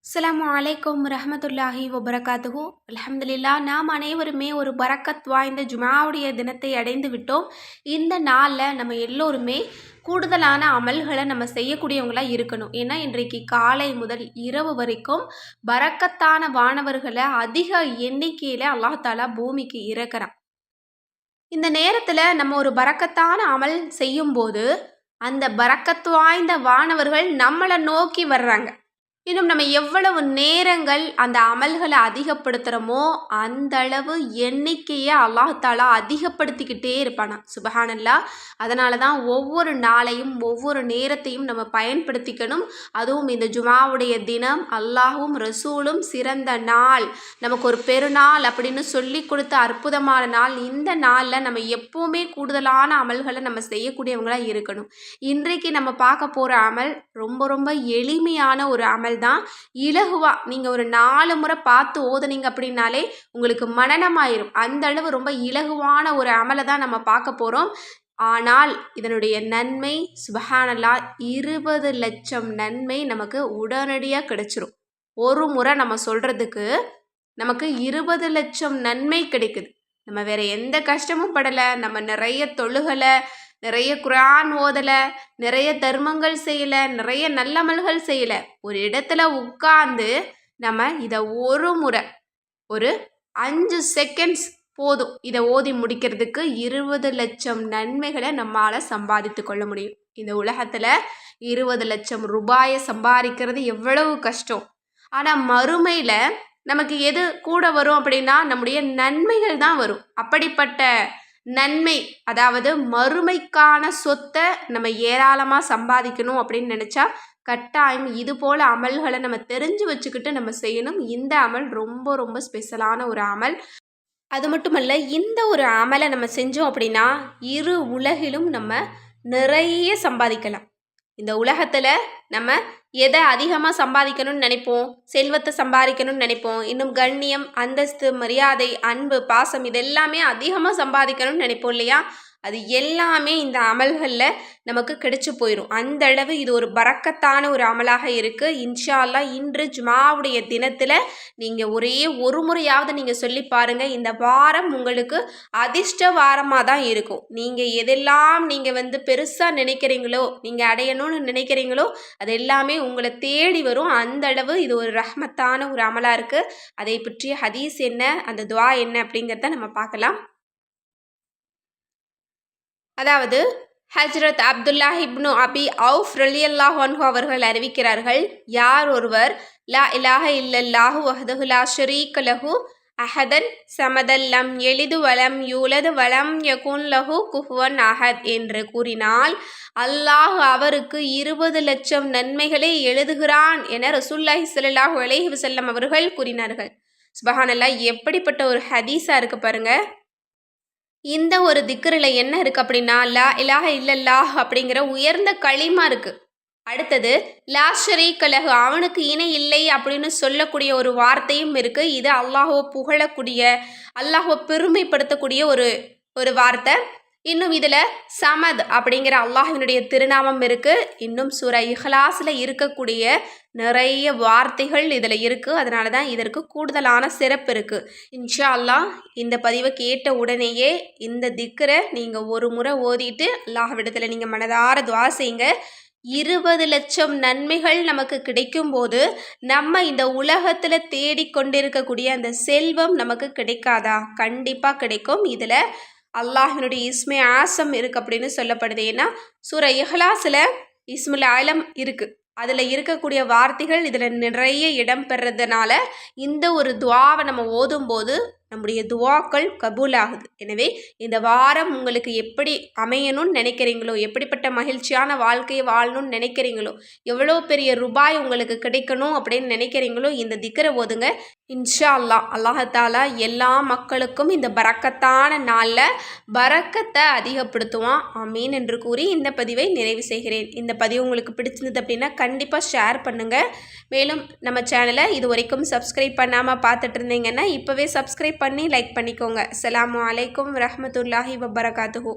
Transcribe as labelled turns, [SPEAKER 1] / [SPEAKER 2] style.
[SPEAKER 1] அஸ்ஸலாமு அலைக்கும் ரஹமத்துல்லாஹி வபரகாத்துஹு. அல்ஹம்துலில்லாஹ், நாம் அனைவருமே ஒரு பரக்கத் வாய்ந்த ஜுமாவுடைய தினத்தை அடைந்து விட்டோம். இந்த நாளில் நம்ம எல்லோருமே கூடுதலான அமல்களை நம்ம செய்யக்கூடியவங்களாக இருக்கணும். ஏன்னா இன்றைக்கு காலை முதல் இரவு வரைக்கும் பரக்கத்தான வானவர்களை அதிக எண்ணிக்கையில் அல்லாஹ் தாலா பூமிக்கு இறக்குறான். இந்த நேரத்தில் நம்ம ஒரு பரக்கத்தான அமல் செய்யும்போது அந்த பரக்கத்து வாய்ந்த வானவர்கள் நம்மளை நோக்கி வர்றாங்க. இன்னும் நம்ம எவ்வளவு நேரங்கள் அந்த அமல்களை அதிகப்படுத்துகிறோமோ அந்த அளவு எண்ணிக்கையை அல்லாஹாலா அதிகப்படுத்திக்கிட்டே இருப்பானா. சுபஹானல்லாஹ். அதனால தான் ஒவ்வொரு நாளையும் ஒவ்வொரு நேரத்தையும் நம்ம பயன்படுத்திக்கணும். அதுவும் இந்த ஜுமாவுடைய தினம் அல்லாஹும் ரசூலும் சிறந்த நாள், நமக்கு ஒரு பெருநாள் அப்படின்னு சொல்லி கொடுத்த அற்புதமான நாள். இந்த நாளில் நம்ம எப்போவுமே கூடுதலான அமல்களை நம்ம செய்யக்கூடியவங்களாக இருக்கணும். இன்றைக்கு நம்ம பார்க்க போகிற அமல் ரொம்ப ரொம்ப எளிமையான ஒரு அமல் தான். இலகுவா நீங்கள் ஒரு 4 முறை பார்த்து ஓதுனீங்க அப்படின்னாலே உங்களுக்கு மனனமாயிரும். அந்த அளவு ரொம்ப இலகுவான ஒரு அமலை தான் நம்ம பார்க்க போகிறோம். ஆனால் இதனுடைய நன்மை சுபஹானல்லாஹ் 20 லட்சம் நன்மை நமக்கு உடனடியாக கிடைச்சிரும். ஒரு முறை நம்ம சொல்கிறதுக்கு நமக்கு 20 லட்சம் நன்மை கிடைக்குது. நம்ம வேற எந்த கஷ்டமும் படலை, நம்ம நிறைய தொழுகலை, நிறைய குர்ஆன் ஓதலை, நிறைய தர்மங்கள் செய்யலை, நிறைய நல்லமல்கள் செய்யலை. ஒரு இடத்துல உட்கார்ந்து நம்ம இதை ஒரு முறை ஒரு 5 செகண்ட்ஸ் போதும் இதை ஓதி முடிக்கிறதுக்கு 20 லட்சம் நன்மைகளை நம்மளால் சம்பாதித்து கொள்ள முடியும். இந்த உலகத்தில் 20 லட்சம் ரூபாயை சம்பாதிக்கிறது எவ்வளவு கஷ்டம். ஆனால் மறுமையில் நமக்கு எது கூட வரும் அப்படின்னா நம்முடைய நன்மைகள் தான் வரும். அப்படிப்பட்ட நன்மை, அதாவது மறுமைக்கான சொத்தை நம்ம ஏராளமாக சம்பாதிக்கணும் அப்படின்னு நினச்சா கட்டாயம் இது போல் அமல்களை நம்ம தெரிஞ்சு வச்சுக்கிட்டு நம்ம செய்யணும். இந்த அமல் ரொம்ப ரொம்ப ஸ்பெஷலான ஒரு அமல். அது மட்டுமல்ல, இந்த ஒரு அமலை நம்ம செஞ்சோம் அப்படின்னா இரு உலகிலும் நம்ம நிறைய சம்பாதிக்கலாம். இந்த உலகத்தில் நம்ம எதை அதிகமாக சம்பாதிக்கணும்னு நினைப்போம், செல்வத்தை சம்பாதிக்கணும்னு நினைப்போம், இன்னும் கண்ணியம், அந்தஸ்து, மரியாதை, அன்பு, பாசம் இதெல்லாமே அதிகமாக சம்பாதிக்கணும்னு நினைப்போம் இல்லையா? அது எல்லாமே இந்த அமல்களில் நமக்கு கிடைச்சி போயிடும். அந்த அளவு இது ஒரு பரக்கத்தான ஒரு அமலாக இருக்குது. இன்ஷா அல்லாஹ் இன்று ஜுமாவுடைய தினத்தில் நீங்கள் ஒரே ஒரு முறையாவது நீங்கள் சொல்லி பாருங்கள். இந்த வாரம் உங்களுக்கு அதிர்ஷ்ட வாரமாக தான் இருக்கும். நீங்கள் எதெல்லாம் நீங்கள் பெருசாக நினைக்கிறீங்களோ, நீங்கள் அடையணும்னு நினைக்கிறீங்களோ அது எல்லாமே உங்களை தேடி வரும். அந்த அளவு இது ஒரு ரஹ்மத்தான ஒரு அமலாக இருக்குது. அதை பற்றிய ஹதீஸ் என்ன, அந்த துஆ என்ன அப்படிங்கிறத நம்ம பார்க்கலாம். அதாவது ஹஜ்ரத் அப்துல்லாஹ் இப்னு அபி அவுஃப் ரலியல்லாஹு அன்ஹு அவர்கள் அறிவிக்கிறார்கள், யார் ஒருவர் லா இலாஹ இல்லல்லாஹு வஹ்தஹு லா ஷரீக லஹு அஹதன் சமதல் லம் எலிது வலம் யூலது வலம் யகுன் லஹு குஃபுவன் அஹத் என்று கூறினால் அல்லாஹ் அவருக்கு 20 லட்சம் நன்மைகளை எழுதுகிறான் என ரசூலுல்லாஹி ஸல்லல்லாஹு அலைஹி வஸல்லம் அவர்கள் கூறினார்கள். சுப்ஹானல்லாஹ், எப்படிப்பட்ட ஒரு ஹதீஸாக இருக்குது பாருங்கள். இந்த ஒரு திக்ரில் என்ன இருக்குது அப்படின்னா லா இலாஹ இல்லல்லாஹ் அப்படிங்கிற உயர்ந்த களிமா இருக்குது. அடுத்தது லா ஷரீக லஹு, அவனுக்கு இணை இல்லை அப்படின்னு சொல்லக்கூடிய ஒரு வார்த்தையும் இருக்குது. இது அல்லாஹ்வை புகழக்கூடிய, அல்லாஹ்வை பெருமைப்படுத்தக்கூடிய ஒரு வார்த்தை. இன்னும் இதில் சமத் அப்படிங்கிற அல்லாஹ்வினுடைய திருநாமம் இருக்குது. இன்னும் சூரா இஹ்லாஸில் இருக்கக்கூடிய நிறைய வார்த்தைகள் இதில் இருக்குது. அதனால தான் இதற்கு கூடுதலான சிறப்பு இருக்குது. இன்ஷா அல்லாஹ் இந்த பதிவை கேட்ட உடனேயே இந்த திக்ரை நீங்கள் ஒரு முறை ஓதிட்டு அல்லாஹ்விடத்தில் நீங்கள் மனதார துஆ செய்யுங்க. 20 லட்சம் நன்மைகள் நமக்கு கிடைக்கும்போது நம்ம இந்த உலகத்தில் தேடிக்கொண்டிருக்கக்கூடிய அந்த செல்வம் நமக்கு கிடைக்காதா? கண்டிப்பாக கிடைக்கும். இதில் அல்லாஹினுடைய இஸ்மே ஆசம் இருக்குது அப்படின்னு சொல்லப்படுது. ஏன்னா சூரா இஹ்லாஸில் இஸ்முல் ஆலம் இருக்குது. அதில் இருக்கக்கூடிய வார்த்தைகள் இதில் நிறைய இடம் பெறதுனால இந்த ஒரு துஆவை நம்ம ஓதும்போது நம்முடைய துஆக்கள் கபூல் ஆகுது. எனவே இந்த வாரம் உங்களுக்கு எப்படி அமையணும்னு நினைக்கிறீங்களோ, எப்படிப்பட்ட மகிழ்ச்சியான வாழ்க்கையை வாழணும்னு நினைக்கிறீங்களோ, எவ்வளோ பெரிய ரூபாய் உங்களுக்கு கிடைக்கணும் அப்படின்னு நினைக்கிறீங்களோ இந்த திக்ரை ஓதுங்க. இன்ஷா அல்லாஹ் அல்லாஹாலா எல்லா மக்களுக்கும் இந்த பரக்கத்தான நாளில் பரக்கத்தை அதிகப்படுத்துவான். ஆமீன் என்று கூறி இந்த பதிவை நிறைவு செய்கிறேன். இந்த பதிவு உங்களுக்கு பிடிச்சிருந்தது அப்படின்னா கண்டிப்பாக ஷேர் பண்ணுங்கள். மேலும் நம்ம சேனலை இது வரைக்கும் சப்ஸ்கிரைப் பண்ணாமல் பார்த்துட்டு இருந்தீங்கன்னா இப்போவே சப்ஸ்கிரைப் பண்ணி லைக் பண்ணிக்கோங்க. அஸ்ஸலாமு அலைக்கும் ரஹ்மத்துல்லாஹி வபரகாத்துஹு.